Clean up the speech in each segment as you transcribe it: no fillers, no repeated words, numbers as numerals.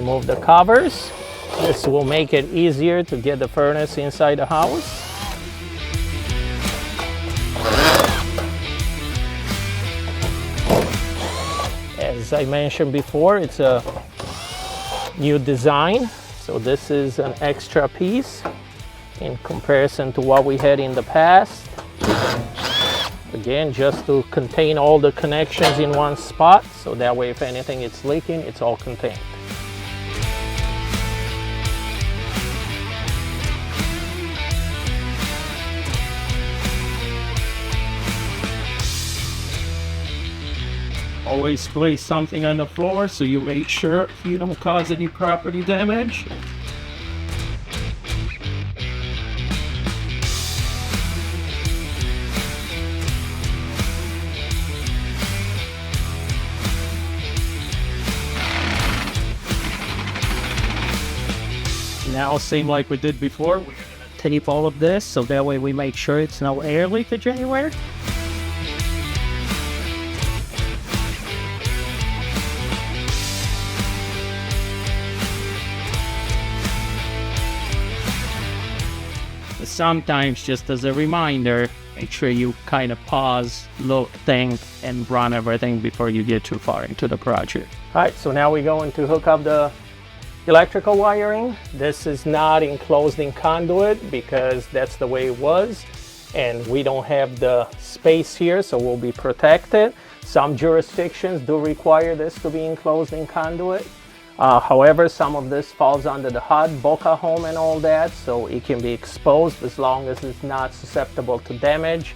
remove the covers. This will make it easier to get the furnace inside the house. As I mentioned before, it's a new design, so this is an extra piece in comparison to what we had in the past. Again, just to contain all the connections in one spot, so that way if anything is leaking, it's all contained. Always place something on the floor so you make sure you don't cause any property damage. Now, same like we did before, we're going to tape all of this so that way we make sure it's no air leakage anywhere. Sometimes, just as a reminder, make sure you kind of pause, look, think, and run everything before you get too far into the project. All right, so now we're going to hook up the electrical wiring. This is not enclosed in conduit because that's the way it was, and we don't have the space here, so we'll be protected. Some jurisdictions do require this to be enclosed in conduit. However, some of this falls under the HUD, BOCA home and all that, so it can be exposed as long as it's not susceptible to damage.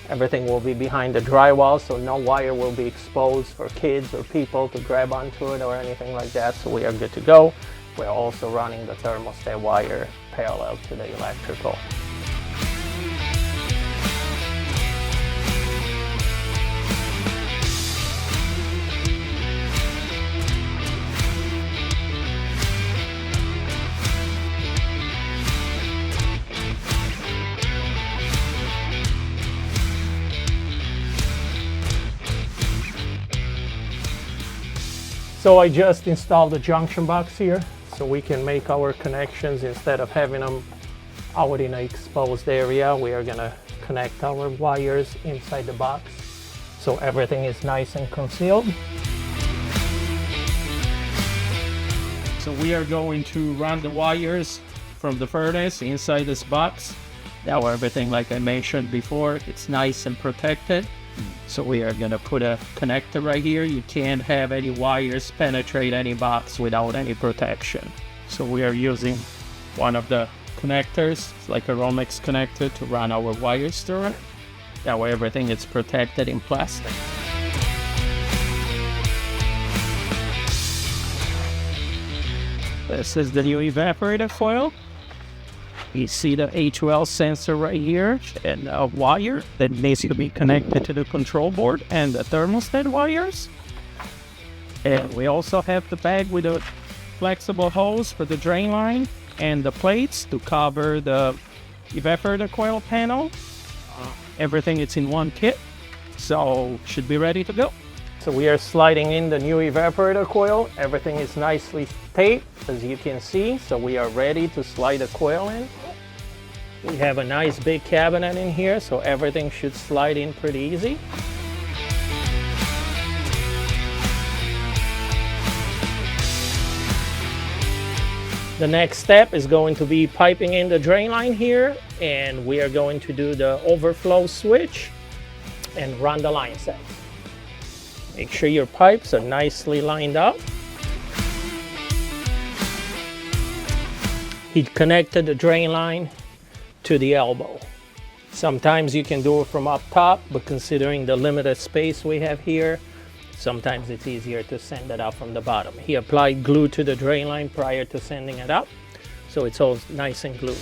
Everything will be behind the drywall, so no wire will be exposed for kids or people to grab onto it or anything like that, so we are good to go. We're also running the thermostat wire parallel to the electrical. So I just installed the junction box here so we can make our connections instead of having them out in an exposed area. We are going to connect our wires inside the box so everything is nice and concealed. So we are going to run the wires from the furnace inside this box. Now everything, like I mentioned before, it's nice and protected. So we are going to put a connector right here. You can't have any wires penetrate any box without any protection. So we are using one of the connectors, it's like a Romex connector, to run our wires through it. That way everything is protected in plastic. This is the new evaporator coil. You see the A2L sensor right here and a wire that needs to be connected to the control board and the thermostat wires. And we also have the bag with a flexible hose for the drain line and the plates to cover the evaporator coil panel. Everything is in one kit, so should be ready to go. So we are sliding in the new evaporator coil. Everything is nicely taped, as you can see, so we are ready to slide the coil in. We have a nice big cabinet in here, so everything should slide in pretty easy. The next step is going to be piping in the drain line here, and we are going to do the overflow switch and run the line sets. Make sure your pipes are nicely lined up. He connected the drain line to the elbow. Sometimes you can do it from up top, but considering the limited space we have here, sometimes it's easier to send it out from the bottom. He applied glue to the drain line prior to sending it up, so it's all nice and glued.